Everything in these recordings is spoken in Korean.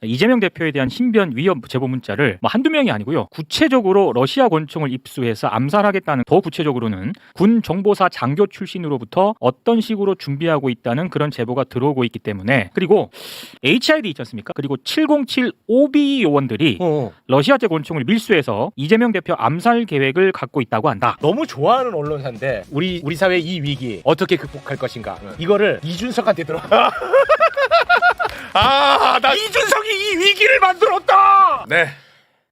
이재명 대표에 대한 신변 위협 제보 문자를 한두 명이 아니고요. 구체적으로 러시아 권총을 입수해서 암살하겠다는, 더 구체적으로는 군 정보사 장교 출신으로부터 어떤 식으로 준비하고 있다는 그런 제보가 들어오고 있기 때문에, 그리고 HID 있지 않습니까? 그리고 707 OB 요원들이 러시아제 권총을 밀수해서 이재명 대표 암살 계획을 갖고 있다고 한다. 너무 좋아하는 언론사인데 우리 사회의 이 위기 어떻게 극복할 것인가 이거를 이준석한테 들어. 나 이준석이 이 위기를 만들었다. 네.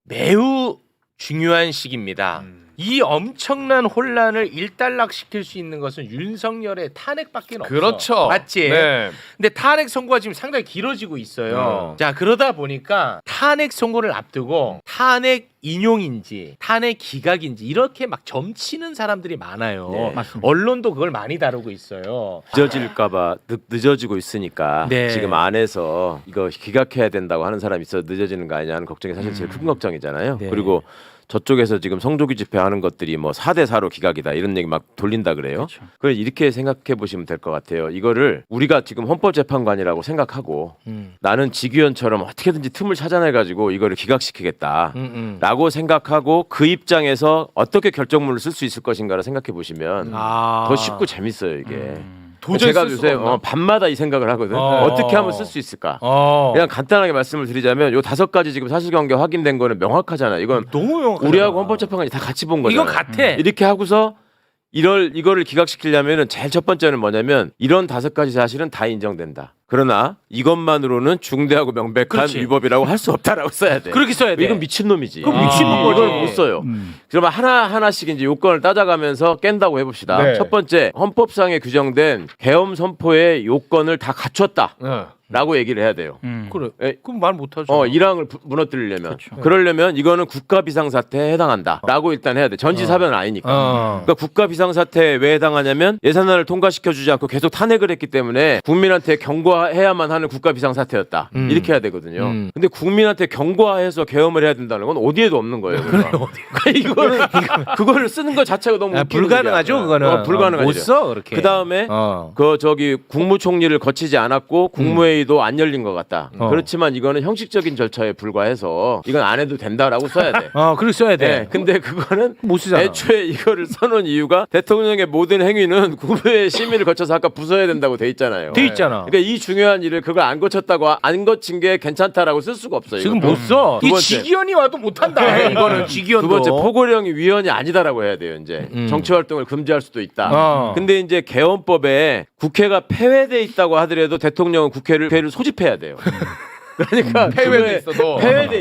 매우 중요한 시기입니다. 이 엄청난 혼란을 일단락시킬 수 있는 것은 윤석열의 탄핵밖에 없어. 그렇죠. 맞지? 네. 근데 탄핵 선고가 지금 상당히 길어지고 있어요. 자, 그러다 보니까 탄핵 선고를 앞두고 탄핵 인용인지 탄핵 기각인지 이렇게 막 점치는 사람들이 많아요. 네. 맞습니다. 언론도 그걸 많이 다루고 있어요. 늦어질까봐 늦어지고 있으니까 네. 지금 안에서 이거 기각해야 된다고 하는 사람이 있어 늦어지는 거 아니냐 하는 걱정이 사실 제일 큰 걱정이잖아요. 네. 그리고 저쪽에서 지금 성조기 집회하는 것들이 뭐 4대4로 기각이다 이런 얘기 막 돌린다 그래요. 그렇죠. 그걸 이렇게 생각해 보시면 될 것 같아요. 이거를 우리가 지금 헌법재판관이라고 생각하고 나는 직위원처럼 어떻게든지 틈을 찾아내가지고 이거를 기각시키겠다 라고 생각하고 그 입장에서 어떻게 결정문을 쓸 수 있을 것인가를 생각해 보시면 더 쉽고 재밌어요 이게. 도저히 제가 쓸 수가 요새 없나? 밤마다 이 생각을 하거든. 어떻게 하면 쓸 수 있을까? 그냥 간단하게 말씀을 드리자면 요 5가지 지금 사실관계 확인된 거는 명확하잖아요. 이건 너무 명확하잖아. 우리하고 헌법재판관이 다 같이 본 거잖아요. 이거 같아. 이렇게 하고서 이거를 기각시키려면은 제일 첫 번째는 뭐냐면 이런 5가지 사실은 다 인정된다. 그러나 이것만으로는 중대하고 명백한 그렇지. 위법이라고 할 수 없다라고 써야 돼. 그렇게 써야 돼. 이건 미친놈이지. 그럼 미친놈 거지. 이걸 못 써요. 그러면 하나씩 이제 요건을 따져가면서 깬다고 해봅시다. 네. 첫 번째, 헌법상에 규정된 계엄 선포의 요건을 다 갖췄다. 라고 얘기를 해야 돼요. 그래. 에, 그럼 말 못하죠. 일항을 무너뜨리려면. 그렇죠. 그러려면 이거는 국가 비상사태에 해당한다. 라고 일단 해야 돼. 전지사변은 아니니까. 그러니까 국가 비상사태에 왜 해당하냐면 예산안을 통과시켜주지 않고 계속 탄핵을 했기 때문에 국민한테 경고해야만 하는 국가 비상사태였다. 이렇게 해야 되거든요. 근데 국민한테 경고해서 계엄을 해야 된다는 건 어디에도 없는 거예요. 그러니까 그거를 쓰는 것 자체가 너무 웃기는 불가능하죠, 일이야. 그거는. 불가능하죠. 못 써, 그렇게. 그 다음에 국무총리를 거치지 않았고 국무회의도 안 열린 것 같다. 그렇지만 이거는 형식적인 절차에 불과해서 이건 안 해도 된다라고 써야 돼. 그렇게 써야 돼. 네, 근데 그거는 못 쓰잖아. 애초에 이거를 써놓은 이유가 대통령의 모든 행위는 국무회의 심의를 거쳐서 아까 부서야 된다고 돼 있잖아요. 돼 있잖아. 그러니까 이 중요한 일을 그걸 안 거쳤다고 안 거친 게 괜찮다라고 쓸 수가 없어요. 지금 이것도. 못 써. 두 이 번째. 직위원이 와도 못한다. 이거는 직위원도. 두 번째 포고령이 위헌이 아니다라고 해야 돼요. 이제 정치 활동을 금지할 수도 있다. 근데 이제 개헌법에 국회가 폐회돼 있다고 하더라도 대통령은 국회를 소집해야 돼요. 그러니까 폐회돼 있어도. 폐회돼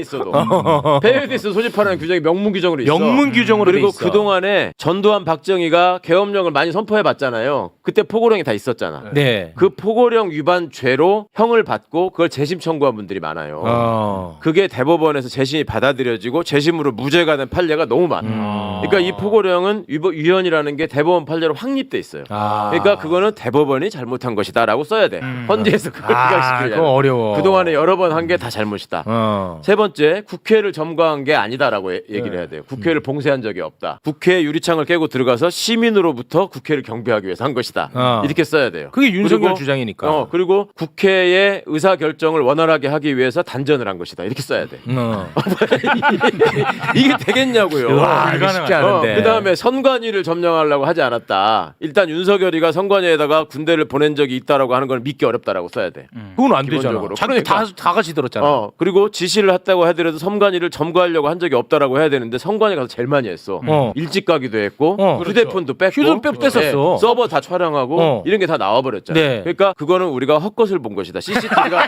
있어 소집하라는 규정이 명문 규정으로 있어. 영문 규정으로 그리고 돼 있어. 그 동안에 전두환 박정희가 계엄령을 많이 선포해봤잖아요. 그때 포고령이 다 있었잖아. 네. 그 포고령 위반 죄로 형을 받고 그걸 재심 청구한 분들이 많아요. 그게 대법원에서 재심이 받아들여지고 재심으로 무죄가 된 판례가 너무 많아. 그러니까 이 포고령은 위헌이라는 게 대법원 판례로 확립돼 있어요. 그러니까 그거는 대법원이 잘못한 것이다라고 써야 돼. 헌재에서 그걸 기각시키려면. 그거 어려워. 그동안에 여러 번 한 게 다 잘못이다. 세 번째, 국회를 점거한 게 아니다라고 얘기를 해야 돼요. 국회를 봉쇄한 적이 없다. 국회 유리창을 깨고 들어가서 시민으로부터 국회를 경비하기 위해서 한 것이다. 이렇게 써야 돼요. 그게 윤석열 그리고, 주장이니까. 그리고 국회의 의사 결정을 원활하게 하기 위해서 단전을 한 것이다. 이렇게 써야 돼. 이게 되겠냐고요. 와, 이거 쉽지 않은데. 그 다음에 선관위를 점령하려고 하지 않았다. 일단 윤석열이가 선관위에다가 군대를 보낸 적이 있다라고 하는 걸 믿기 어렵다라고 써야 돼. 그건 안 되잖아. 기본적으로. 자기 다 같이 들었잖아. 그리고 지시를 했다고 하더라도 선관위를 점거하려고 한 적이 없다라고 해야 되는데 선관위 가서 제일 많이 했어. 일찍 가기도 했고 휴대폰도 뺐고 휴대폰 뺐었어. 서버 다 촬영하고 이런 게 다 나와버렸잖아. 네. 그러니까 그거는 우리가 헛것을 본 것이다. CCTV가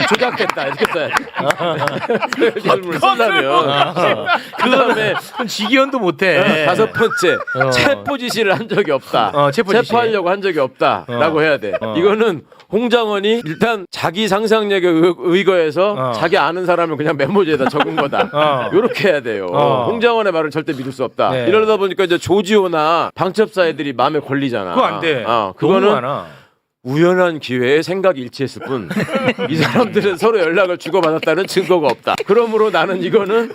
조작됐다 이렇게 써야 돼. 결문을 쓰려면 그다음에 직위원도 못해. 5번째 체포 지시를 한 적이 없다. 체포 지시. 체포하려고 한 적이 없다라고 해야 돼. 이거는 홍장원이 일단 자기 상상력에 의거해서 자기 아는 사람을 그냥 메모지에다 적은 거다. 이렇게 해야 돼요. 홍장원의 말을 절대 믿을 수 없다. 네. 이러다 보니까 이제 조지호나 방첩사 애들이 마음에 걸리잖아. 그거 안 돼. 그거는 너무 많아. 우연한 기회에 생각이 일치했을 뿐 이 사람들은 서로 연락을 주고받았다는 증거가 없다. 그러므로 나는 이거는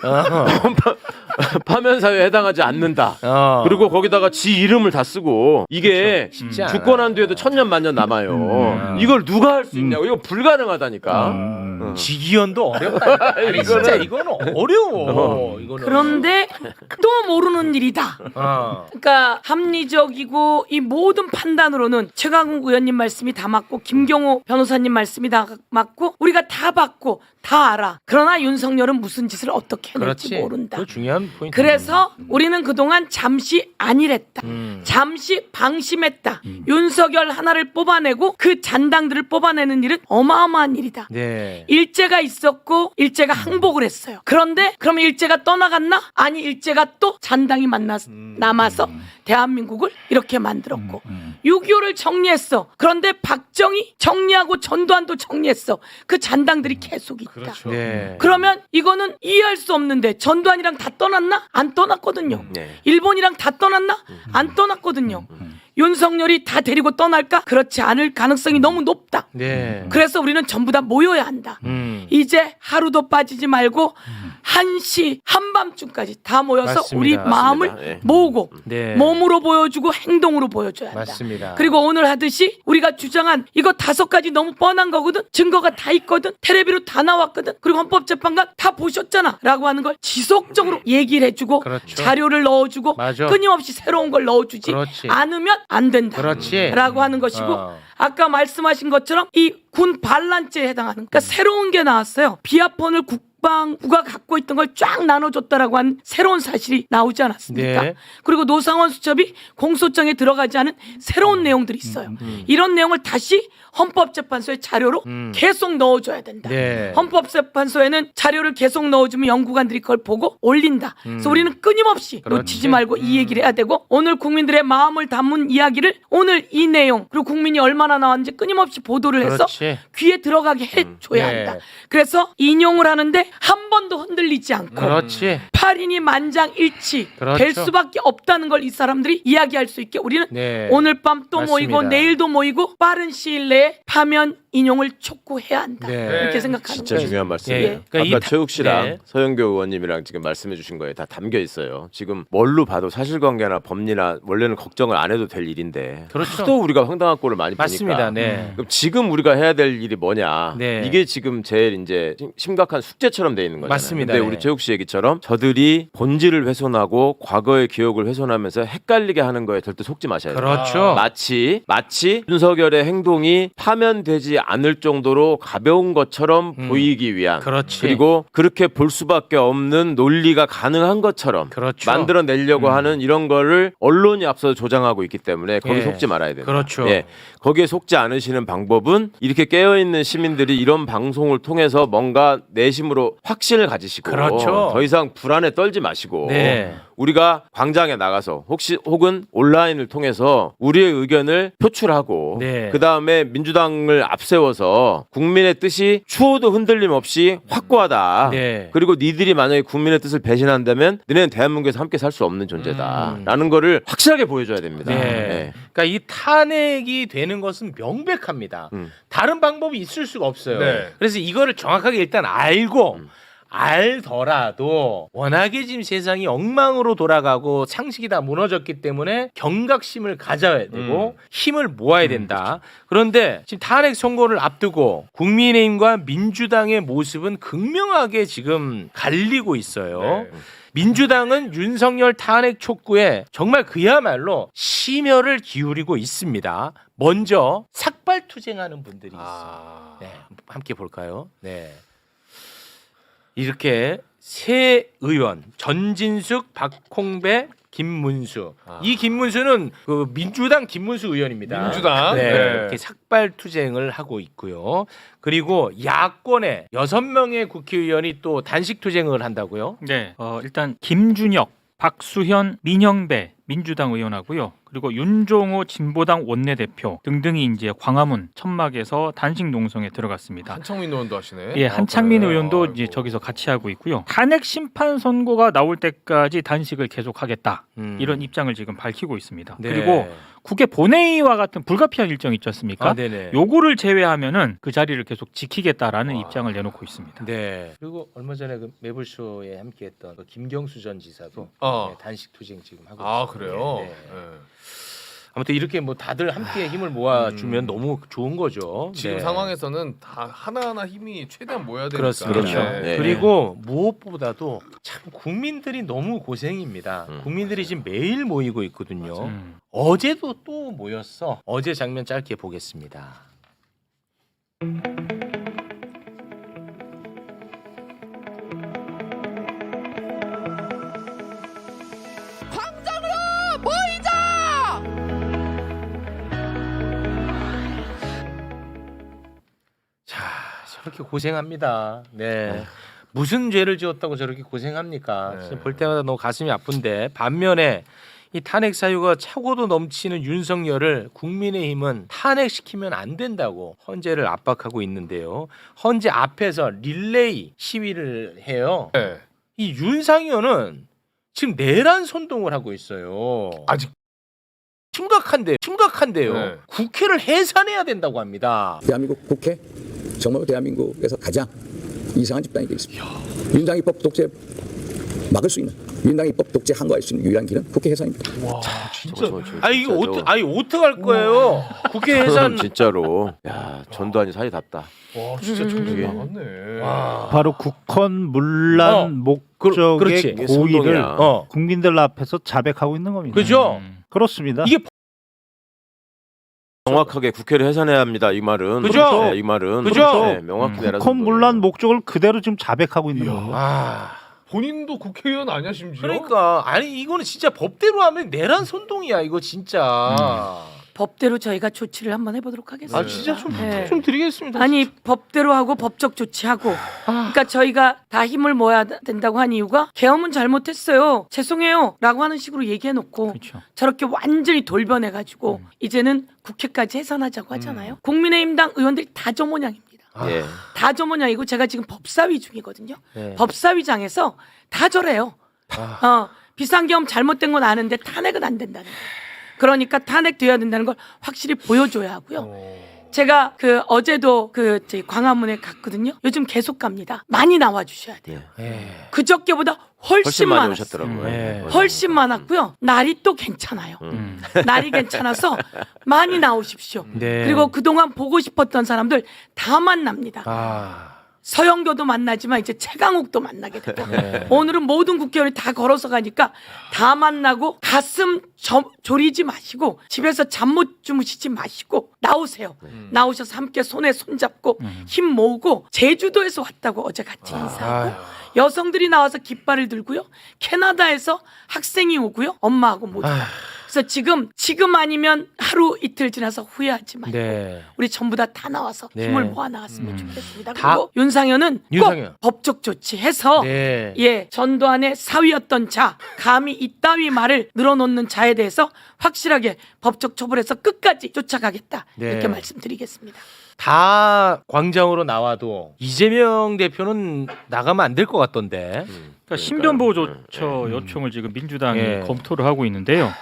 파면 사회에 해당하지 않는다. 어. 그리고 거기다가 지 이름을 다 쓰고 이게 쉽지 않아. 주권 한도에도 천년 만년 남아요. 이걸 누가 할 수 있냐고. 이거 불가능하다니까. 지기현도 어렵다. 아니 진짜 이거는 어려워. 이거는. 그런데 또 모르는 일이다. 그러니까 합리적이고 이 모든 판단으로는 최강욱 의원님 말씀이 다 맞고 김경호 변호사님 말씀이 다 맞고 우리가 다 받고 다 알아. 그러나 윤석열은 무슨 짓을 어떻게 해낼지 그렇지. 모른다. 그 중요한 포인트. 그래서 우리는 그동안 잠시 안일했다. 잠시 방심했다. 윤석열 하나를 뽑아내고 그 잔당들을 뽑아내는 일은 어마어마한 일이다. 네. 일제가 있었고 일제가 항복을 했어요. 그런데 그럼 일제가 떠나갔나? 아니 일제가 또 잔당이 남아서 대한민국을 이렇게 만들었고 6.25를 정리했어. 그런데 박정희 정리하고 전두환도 정리했어. 그 잔당들이 계속 있다. 그렇죠. 네. 그러면 이거는 이해할 수 없는데 전두환이랑 다 떠났나? 안 떠났거든요. 네. 일본이랑 다 떠났나? 안 떠났거든요. 윤석열이 다 데리고 떠날까? 그렇지 않을 가능성이 너무 높다. 네. 그래서 우리는 전부 다 모여야 한다. 이제 하루도 빠지지 말고 1시 한밤중까지 다 모여서 맞습니다. 우리 마음을 맞습니다. 예. 모으고 네. 몸으로 보여주고 행동으로 보여줘야 한다. 맞습니다. 그리고 오늘 하듯이 우리가 주장한 이거 5가지 너무 뻔한 거거든. 증거가 다 있거든. 텔레비로 다 나왔거든. 그리고 헌법재판관 다 보셨잖아 라고 하는 걸 지속적으로 얘기를 해주고 그렇죠. 자료를 넣어주고 맞아. 끊임없이 새로운 걸 넣어주지 그렇지. 않으면 안 된다 그렇지. 라고 하는 것이고 아까 말씀하신 것처럼 이 군 반란죄에 해당하는 그러니까 새로운 게 나왔어요. 비아폰을 국방부가 갖고 있던 걸 쫙 나눠줬다라고 하는 새로운 사실이 나오지 않았습니까? 네. 그리고 노상원 수첩이 공소장에 들어가지 않은 새로운 내용들이 있어요. 이런 내용을 다시 헌법재판소의 자료로 계속 넣어줘야 된다. 네. 헌법재판소에는 자료를 계속 넣어주면 연구관들이 그걸 보고 올린다. 그래서 우리는 끊임없이 그렇지. 놓치지 말고 이 얘기를 해야 되고 오늘 국민들의 마음을 담은 이야기를 오늘 이 내용 그리고 국민이 얼마나 나왔는지 끊임없이 보도를 해서 그렇지. 귀에 들어가게 해줘야 네. 한다. 그래서 인용을 하는데 한 번도 흔들리지 않고 그렇지. 8인이 만장일치 그렇죠. 될 수밖에 없다는 걸 이 사람들이 이야기할 수 있게 우리는 네. 오늘 밤 또 맞습니다. 모이고 내일도 모이고 빠른 시일 내에 파면 인용을 촉구해야 한다. 네. 이렇게 생각하는 진짜 거예요. 중요한 말씀이에요. 예. 그러니까 이 아까 다- 최욱 씨랑 네. 서영교 의원님이랑 지금 말씀해 주신 거에 다 담겨 있어요. 지금 뭘로 봐도 사실관계나 법리나 원래는 걱정을 안 해도 될 일인데 그렇죠. 또 우리가 황당한 꼴을 많이 맞습니다. 보니까 네. 그럼 지금 우리가 해야 될 일이 뭐냐? 네. 이게 지금 제일 이제 심각한 숙제처럼 돼 있는 거잖아요. 맞습니다. 근데 네. 우리 최욱 씨 얘기처럼 저들이 본질을 훼손하고 과거의 기억을 훼손하면서 헷갈리게 하는 거에 절대 속지 마셔야 돼요. 그렇죠. 마치 윤석열의 행동이 파면되지 않을 정도로 가벼운 것처럼 보이기 위한 그렇지. 그리고 그렇게 볼 수밖에 없는 논리가 가능한 것처럼 그렇죠. 만들어내려고 하는 이런 거를 언론이 앞서 조장하고 있기 때문에 거기 예. 속지 말아야 돼요. 그렇죠. 예. 거기에 속지 않으시는 방법은 이렇게 깨어있는 시민들이 이런 방송을 통해서 뭔가 내심으로 확신을 가지시고 그렇죠. 더 이상 불안에 떨지 마시고 네. 우리가 광장에 나가서 혹은 온라인을 통해서 우리의 의견을 표출하고 네. 그 다음에 민주당을 앞세워서 국민의 뜻이 추호도 흔들림 없이 확고하다. 네. 그리고 니들이 만약에 국민의 뜻을 배신한다면 너네는 대한민국에서 함께 살 수 없는 존재다라는 거를 확실하게 보여줘야 됩니다. 네. 그러니까 이 탄핵이 되는 것은 명백합니다. 다른 방법이 있을 수가 없어요. 네. 그래서 이거를 정확하게 일단 알고 알더라도 워낙에 지금 세상이 엉망으로 돌아가고 상식이 다 무너졌기 때문에 경각심을 가져야 되고 힘을 모아야 된다. 그런데 지금 탄핵 선고를 앞두고 국민의힘과 민주당의 모습은 극명하게 지금 갈리고 있어요. 네. 민주당은 윤석열 탄핵 촉구에 정말 그야말로 심혈을 기울이고 있습니다. 먼저 삭발투쟁하는 분들이 있어요. 네, 함께 볼까요? 네. 이렇게 세 의원 전진숙, 박홍배, 김문수. 이 김문수는 그 민주당 김문수 의원입니다. 민주당. 네, 네. 이렇게 삭발투쟁을 하고 있고요. 그리고 야권의 6명의 국회의원이 또 단식투쟁을 한다고요. 네. 일단 김준혁, 박수현, 민영배 민주당 의원하고요. 그리고 윤종호 진보당 원내대표 등등이 이제 광화문 천막에서 단식 농성에 들어갔습니다. 한창민 의원도 하시네. 예, 한창민 그래. 의원도 아이고. 이제 저기서 같이 하고 있고요. 탄핵 심판 선고가 나올 때까지 단식을 계속하겠다. 이런 입장을 지금 밝히고 있습니다. 네. 그리고 국회 본회의와 같은 불가피한 일정 있지 않습니까? 네네. 요거를 제외하면은 그 자리를 계속 지키겠다라는 입장을 내놓고 있습니다. 네. 그리고 얼마 전에 그 매불쇼에 함께했던 그 김경수 전 지사도 네, 단식 투쟁 지금 하고 있습니다. 그래요? 네. 아무튼 이렇게 뭐 다들 함께 힘을 모아주면 너무 좋은 거죠. 지금 네. 상황에서는 다 하나하나 힘이 최대한 모여야 되니까. 그렇습니다. 그렇죠. 네. 그리고 무엇보다도 참 국민들이 너무 고생입니다. 국민들이 지금 매일 모이고 있거든요. 어제도 또 모였어. 어제 장면 짧게 보겠습니다. 자, 저렇게 고생합니다. 네. 무슨 죄를 지었다고 저렇게 고생합니까? 네. 진짜 볼 때마다 너무 가슴이 아픈데 반면에 이 탄핵 사유가 차고도 넘치는 윤석열을 국민의힘은 탄핵시키면 안 된다고 헌재를 압박하고 있는데요. 헌재 앞에서 릴레이 시위를 해요. 네. 이 윤상현은 지금 내란 선동을 하고 있어요. 아직 심각한데요. 네. 국회를 해산해야 된다고 합니다. 대한민국 국회 정말 대한민국에서 가장 이상한 집단이 되어 있습니다. 윤당입법 독재 막을 수 있는 윤당입법 독재 항거할 수 있는 유일한 길은 국회 해산입니다. 아 이게 어떻게 할 거예요? 국회 해산 진짜로 야 전두환이 살이 답다. 와 진짜 정신 나갔네. 바로 국헌 문란 목적의 그렇지. 이게 고의를 선동이야. 국민들 앞에서 자백하고 있는 겁니다. 그죠? 그렇습니다. 이게 명확하게 국회를 해산해야 합니다. 이 말은 그죠? 네, 이 말은 그죠? 네, 명확히 내라. 국헌 문란 목적을 그대로 지금 자백하고 있는 겁니다. 아 본인도 국회의원 아니야 심지어? 그러니까 아니 이거는 진짜 법대로 하면 내란 선동이야 이거 진짜. 법대로 저희가 조치를 한번 해보도록 하겠습니다. 아 진짜 좀 네. 드리겠습니다. 아니 법대로 하고 법적 조치하고 그러니까 저희가 다 힘을 모아야 된다고 한 이유가 계엄은 잘못했어요 죄송해요 라고 하는 식으로 얘기해놓고 그렇죠. 저렇게 완전히 돌변해가지고 이제는 국회까지 해산하자고 하잖아요. 국민의힘당 의원들이 다 저 모양입니다. 예. 다 저 모양이고 제가 지금 법사위 중이거든요. 네. 법사위장에서 다 저래요. 비상계엄 잘못된 건 아는데 탄핵은 안 된다는 거예요. 그러니까 탄핵돼야 된다는 걸 확실히 보여줘야 하고요. 제가 그 어제도 그 저희 광화문에 갔거든요. 요즘 계속 갑니다. 많이 나와 주셔야 돼요. 그저께보다 훨씬 많이 많았어요. 오셨더라고요. 네. 훨씬 많았고요. 날이 또 괜찮아요. 날이 괜찮아서 많이 나오십시오. 네. 그리고 그동안 보고 싶었던 사람들 다 만납니다. 아 서영교도 만나지만 이제 최강욱도 만나게 되고 네. 오늘은 모든 국회의원이 다 걸어서 가니까 다 만나고 가슴 졸이지 마시고 집에서 잠 못 주무시지 마시고 나오세요. 나오셔서 함께 손에 손잡고 힘 모으고 제주도에서 왔다고 어제 같이 인사하고 여성들이 나와서 깃발을 들고요. 캐나다에서 학생이 오고요. 엄마하고 모두. 그래서 지금 아니면 하루 이틀 지나서 후회하지 말고 네. 우리 전부 다 나와서 네. 힘을 모아 나갔으면 좋겠습니다. 다- 그리고 윤상현은 윤상현. 꼭 법적 조치해서 네. 예 전두환의 사위였던 자 감히 이따위 말을 늘어놓는 자에 대해서 확실하게 법적 처벌해서 끝까지 쫓아가겠다 네. 이렇게 말씀드리겠습니다. 다 광장으로 나와도 이재명 대표는 나가면 안 될 것 같던데. 그러니까 신변보호 조처 요청을 지금 민주당이 예. 검토를 하고 있는데요.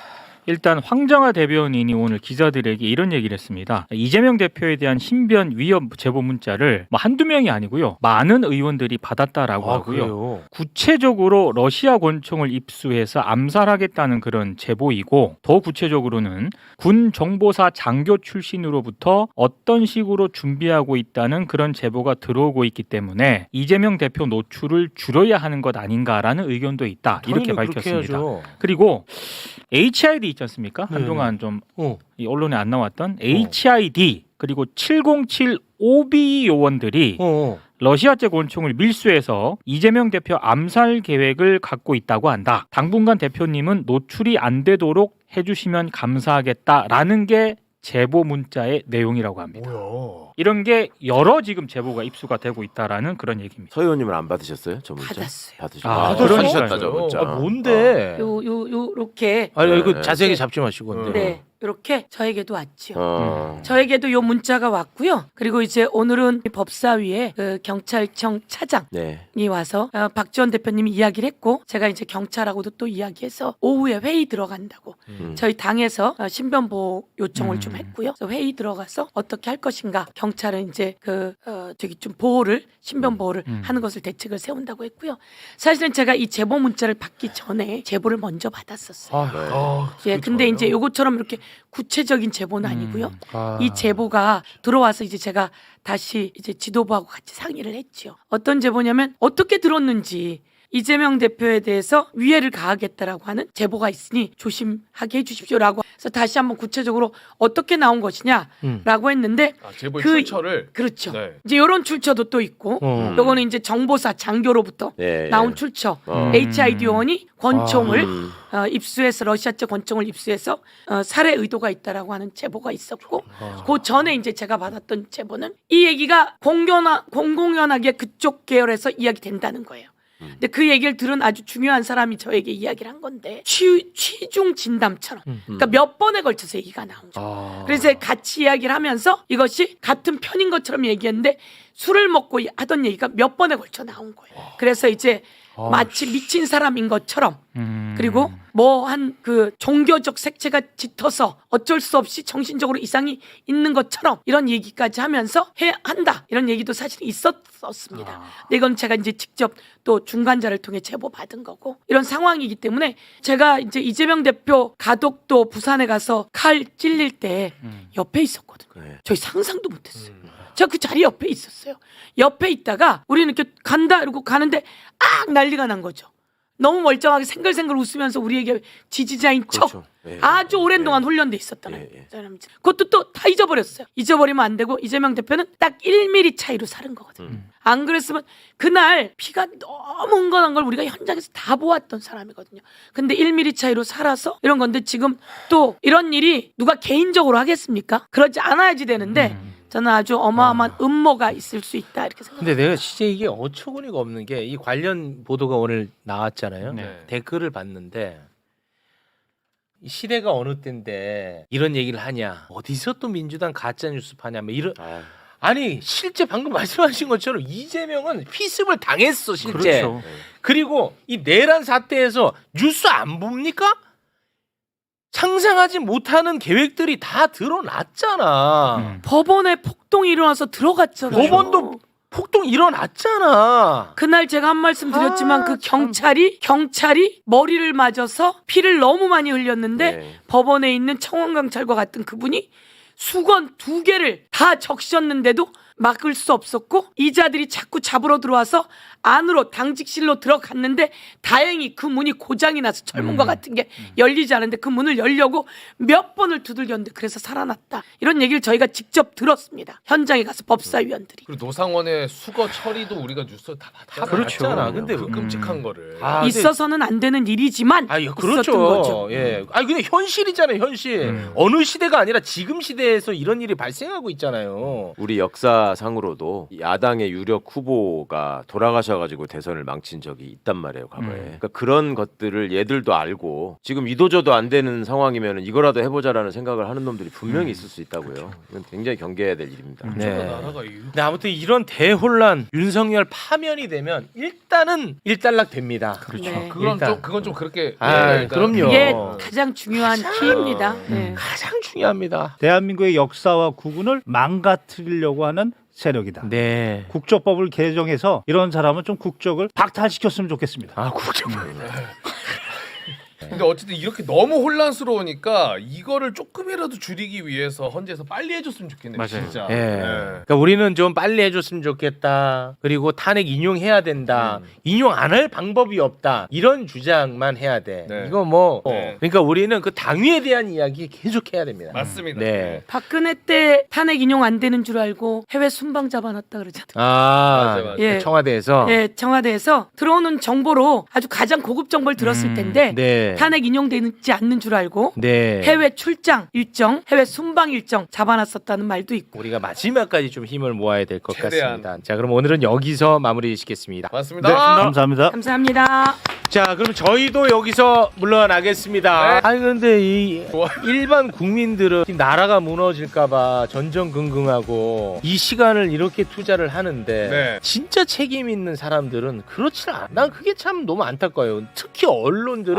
일단 황정화 대변인이 오늘 기자들에게 이런 얘기를 했습니다. 이재명 대표에 대한 신변 위협 제보 문자를 뭐 한두 명이 아니고요. 많은 의원들이 받았다라고 하고요. 그래요? 구체적으로 러시아 권총을 입수해서 암살하겠다는 그런 제보이고 더 구체적으로는 군 정보사 장교 출신으로부터 어떤 식으로 준비하고 있다는 그런 제보가 들어오고 있기 때문에 이재명 대표 노출을 줄여야 하는 것 아닌가라는 의견도 있다. 이렇게 당연히 그렇게 밝혔습니다. 해야죠. 그리고 HID 있지 않습니까? 네. 한동안 좀 어. 이 언론에 안 나왔던 HID 그리고 707 OB 요원들이 러시아제 권총을 밀수해서 이재명 대표 암살 계획을 갖고 있다고 한다. 당분간 대표님은 노출이 안 되도록 해주시면 감사하겠다라는 게 제보 문자의 내용이라고 합니다. 뭐야? 이런 게 여러 지금 제보가 입수가 되고 있다라는 그런 얘기입니다. 서 의원님은 안 받으셨어요? 저 문자? 받았어요. 받으셨죠. 아, 그런 그런 셨다 줄 저 문자. 뭔데? 요렇게 아니 이거 네. 자세하게 잡지 마시고. 네. 이렇게 저에게도 왔죠. 어. 저에게도 요 문자가 왔고요. 그리고 이제 오늘은 법사위에 그 경찰청 차장이 네. 와서 박지원 대표님이 이야기를 했고 제가 이제 경찰하고도 또 이야기해서 오후에 회의 들어간다고 저희 당에서 신변 보호 요청을 좀 했고요. 그래서 회의 들어가서 어떻게 할 것인가 경찰은 이제 저기 좀 보호를 신변 보호를 하는 것을 대책을 세운다고 했고요. 사실은 제가 이 제보 문자를 받기 전에 제보를 먼저 받았었어요. 아, 예, 근데 이제 요것처럼 이렇게 구체적인 제보는 아니고요. 이 제보가 들어와서 이제 제가 다시 이제 지도부하고 같이 상의를 했죠. 어떤 제보냐면 어떻게 들었는지 이재명 대표에 대해서 위해를 가하겠다라고 하는 제보가 있으니 조심하게 해주십시오라고 해서 다시 한번 구체적으로 어떻게 나온 것이냐라고 했는데 아, 제보의 그- 출처를 그렇죠. 네. 이제 이런 출처도 또 있고 요거는 이제 정보사 장교로부터 예, 나온 예. 출처 어. HID 요원이 권총을 음. 입수해서 러시아제 권총을 입수해서 살해 의도가 있다라고 하는 제보가 있었고 그 전에 이제 제가 받았던 제보는 이 얘기가 공공연하게 그쪽 계열에서 이야기된다는 거예요. 근데 그 얘기를 들은 아주 중요한 사람이 저에게 이야기를 한 건데 취중 진담처럼 그러니까 몇 번에 걸쳐서 얘기가 나온 거죠. 그래서 같이 이야기를 하면서 이것이 같은 편인 것처럼 얘기했는데 술을 먹고 하던 얘기가 몇 번에 걸쳐 나온 거예요. 그래서 이제 마치 미친 사람인 것처럼 그리고 뭐 한 그 종교적 색채가 짙어서 어쩔 수 없이 정신적으로 이상이 있는 것처럼 이런 얘기까지 하면서 한다 이런 얘기도 사실 있었습니다. 근데 이건 제가 이제 직접 또 중간자를 통해 제보 받은 거고 이런 상황이기 때문에 제가 이제 이재명 대표 가덕도 부산에 가서 칼 찔릴 때 옆에 있었거든요. 그래. 저희 상상도 못했어요. 제가 그 자리 옆에 있었어요. 옆에 있다가 우리는 이렇게 간다 이러고 가는데 난리가 난 거죠. 너무 멀쩡하게 생글생글 웃으면서 우리에게 지지자인 척 그렇죠. 예. 아주 오랜 동안 훈련돼 있었다는 예. 사람이죠. 그것도 또 다 잊어버렸어요. 잊어버리면 안 되고 이재명 대표는 딱 1mm 차이로 사는 거거든요. 안 그랬으면 그날 피가 너무 흥건한 걸 우리가 현장에서 다 보았던 사람이거든요. 근데 1mm 차이로 살아서 이런 건데 지금 또 이런 일이 누가 개인적으로 하겠습니까? 그러지 않아야지 되는데 저는 아주 어마어마한 음모가 있을 수 있다 이렇게 생각합니다. 근데 내가 진짜 이게 어처구니가 없는 게 이 관련 보도가 오늘 나왔잖아요. 네. 댓글을 봤는데 이 시대가 어느 때인데 이런 얘기를 하냐? 어디서 또 민주당 가짜 뉴스 파냐? 뭐 이런 아, 아니 실제 방금 말씀하신 것처럼 이재명은 피습을 당했어 실제. 그렇죠. 그리고 이 내란 사태에서 뉴스 안 봅니까? 상상하지 못하는 계획들이 다 드러났잖아. 법원에 폭동이 일어나서 들어갔잖아요. 법원도 폭동 일어났잖아. 그날 제가 한 말씀 드렸지만 그 경찰이 머리를 맞아서 피를 너무 많이 흘렸는데 네. 법원에 있는 청원경찰과 같은 그분이 수건 2개를 다 적셨는데도 막을 수 없었고 이자들이 자꾸 잡으러 들어와서 안으로 당직실로 들어갔는데 다행히 그 문이 고장이 나서 철문과 같은 게 열리지 않는데 그 문을 열려고 몇 번을 두들겼는데 그래서 살아났다. 이런 얘기를 저희가 직접 들었습니다. 현장에 가서 법사위원들이. 그리고 노상원의 수거 처리도 우리가 뉴스 다 봤잖아요. 그렇죠. 봤잖아. 근데 그 끔찍한 거를. 아, 근데- 있어서는 안 되는 일이지만 아, 예, 있었던 그렇죠. 거죠. 예. 아, 근데 현실이잖아요, 현실. 어느 시대가 아니라 지금 시대에서 이런 일이 발생하고 있잖아요. 우리 역사상으로도 야당의 유력 후보가 돌아가셔가지고 대선을 망친 적이 있단 말이에요, 과거에. 그러니까 그런 것들을 얘들도 알고 지금 이도저도 안 되는 상황이면 이거라도 해보자라는 생각을 하는 놈들이 분명히 있을 수 있다고요. 이건 굉장히 경계해야 될 일입니다. 네. 나라가 근데 아무튼 이런 대혼란 윤석열 파면이 되면 일단은 일단락 됩니다. 그렇죠. 네. 그건 좀 그렇게. 아, 일단- 그럼요. 이게 가장 중요한 키입니다. 네. 가장 중요합니다. 대한민국의 역사와 국운을 망가뜨리려고 하는 세력이다. 네. 국적법을 개정해서 이런 사람은 좀 국적을 박탈시켰으면 좋겠습니다. 아, 국정. 근데 어쨌든 이렇게 너무 혼란스러우니까 이거를 조금이라도 줄이기 위해서 헌재에서 빨리 해줬으면 좋겠네요. 맞아요. 진짜. 예. 네. 그러니까 우리는 좀 빨리 해줬으면 좋겠다. 그리고 탄핵 인용해야 된다. 인용 안 할 방법이 없다. 이런 주장만 해야 돼. 네. 이거 뭐. 네. 그러니까 우리는 그 당위에 대한 이야기 계속 해야 됩니다. 맞습니다. 네. 박근혜 때 탄핵 인용 안 되는 줄 알고 해외 순방 잡아놨다 그러잖아요. 아, 맞아. 예. 청와대에서. 예, 청와대에서 들어오는 정보로 아주 가장 고급 정보를 들었을 텐데 네. 탄핵 인용되지 않는 줄 알고 네. 해외 출장 일정, 해외 순방 일정 잡아놨었다는 말도 있고. 우리가 마지막까지 좀 힘을 모아야 될 것 최대한. 같습니다. 자, 그럼 오늘은 여기서 마무리 짓겠습니다. 맞습니다. 감사합니다. 감사합니다. 자, 그럼 저희도 여기서 물러나겠습니다. 네. 아니 근데 이 좋아. 일반 국민들은 이 나라가 무너질까봐 전전긍긍하고 이 시간을 이렇게 투자를 하는데 네. 진짜 책임 있는 사람들은 그렇지 않아. 난 그게 참 너무 안타까워요. 특히 언론들은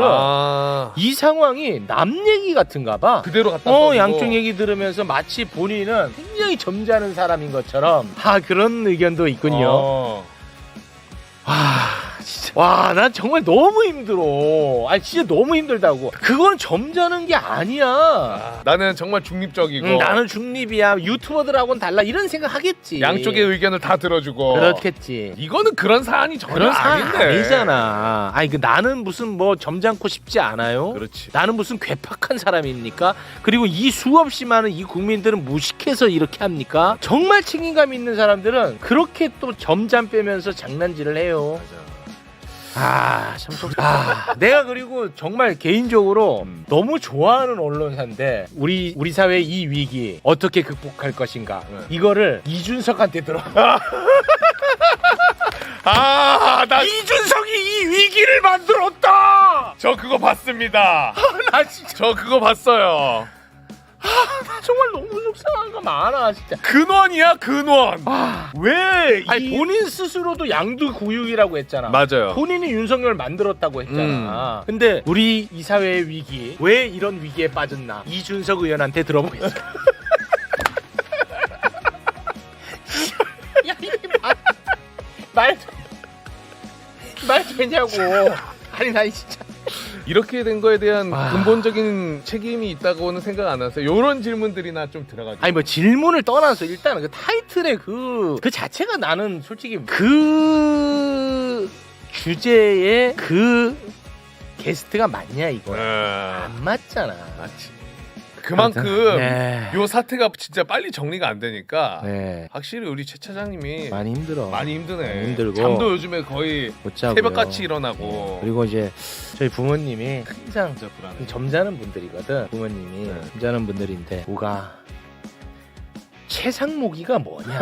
이 상황이 남 얘기 같은가 봐. 그대로 갖다 써주고. 양쪽 얘기 들으면서 마치 본인은 굉장히 점잖은 사람인 것처럼 그런 의견도 있군요. 진짜. 와, 난 정말 너무 힘들어. 진짜 너무 힘들다고. 그건 점잖은 게 아니야. 나는 정말 중립적이고 나는 중립이야. 유튜버들하고는 달라. 이런 생각 하겠지. 양쪽의 의견을 다 들어주고. 그렇겠지. 이거는 그런 사안이 전혀 그런 사안 아닌데. 아니잖아. 나는 무슨 뭐 점잖고 싶지 않아요. 그렇지. 나는 무슨 괴팍한 사람입니까? 그리고 이 수없이 많은 이 국민들은 무식해서 이렇게 합니까? 정말 책임감 있는 사람들은 그렇게 또 점잠 빼면서 장난질을 해요. 참 내가 그리고 정말 개인적으로 너무 좋아하는 언론사인데 우리 사회의 이 위기 어떻게 극복할 것인가 이거를 이준석한테 들어. 나 이준석이 이 위기를 만들었다. 저 그거 봤습니다. 나 진짜 저 그거 봤어요. 정말 너무 속상한 거 많아 진짜. 근원이야 근원. 왜 본인 스스로도 양두구육이라고 했잖아. 맞아요. 본인이 윤석열을 만들었다고 했잖아. 근데 우리 이 사회의 위기 왜 이런 위기에 빠졌나 이준석 의원한테 들어보겠습니다. 야 이게 말 되냐고. 나 진짜 이렇게 된 거에 대한 근본적인 책임이 있다고는 생각 안 하세요? 이런 질문들이나 좀 들어가죠. 뭐 질문을 떠나서 일단 그 타이틀의 그 자체가 나는 솔직히 그 주제에 그 게스트가 맞냐 이거 안 맞잖아. 맞지. 그만큼 네. 요 사태가 진짜 빨리 정리가 안 되니까 네. 확실히 우리 최 차장님이 많이 힘들어. 많이 힘드네. 힘들고. 잠도 요즘에 거의 못 자고요. 새벽같이 일어나고. 그리고 이제 저희 부모님이 항상 진짜 불안해. 점잖은 분들이거든. 부모님이 네. 점잖은 분들인데 뭐가 최상목이가 뭐냐.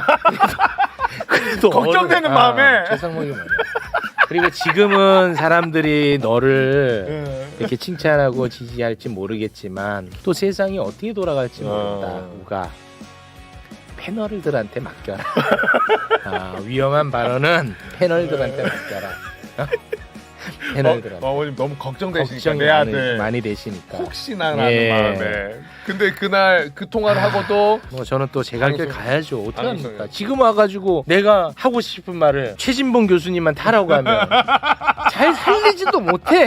그래도 걱정되는 마음에. 최상목이 뭐냐. 그리고 지금은 사람들이 너를 이렇게 칭찬하고 지지할지 모르겠지만 또 세상이 어떻게 돌아갈지 모른다. 우가 패널들한테 맡겨라. 위험한 발언은 패널들한테 맡겨라. 패널들한테. 어머님 너무 걱정되시니까 걱정이 내 아들 많이 되시니까. 혹시나라는 예. 마음에. 근데 그날 그 통화를 하고도 뭐 저는 또 제 갈 길 방송- 가야죠. 어떻게 합니까? 방송이요. 지금 와가지고 내가 하고 싶은 말을 최진봉 교수님한테 하라고 하면 잘 살리지도 못해.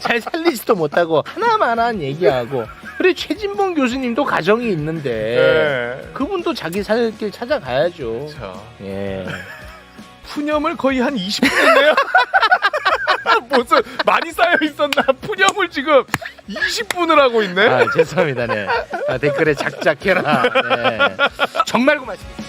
잘 살리지도 못하고 하나만한 얘기하고. 그리고 최진봉 교수님도 가정이 있는데 예. 그분도 자기 살 길 찾아가야죠. 자, 예. 푸념을 거의 한 20분 했네요. 무슨 많이 쌓여 있었나? 푸념을 지금 20분을 하고 있네. 죄송합니다. 네. 댓글에 작작해라. 네. 정말 고맙습니다.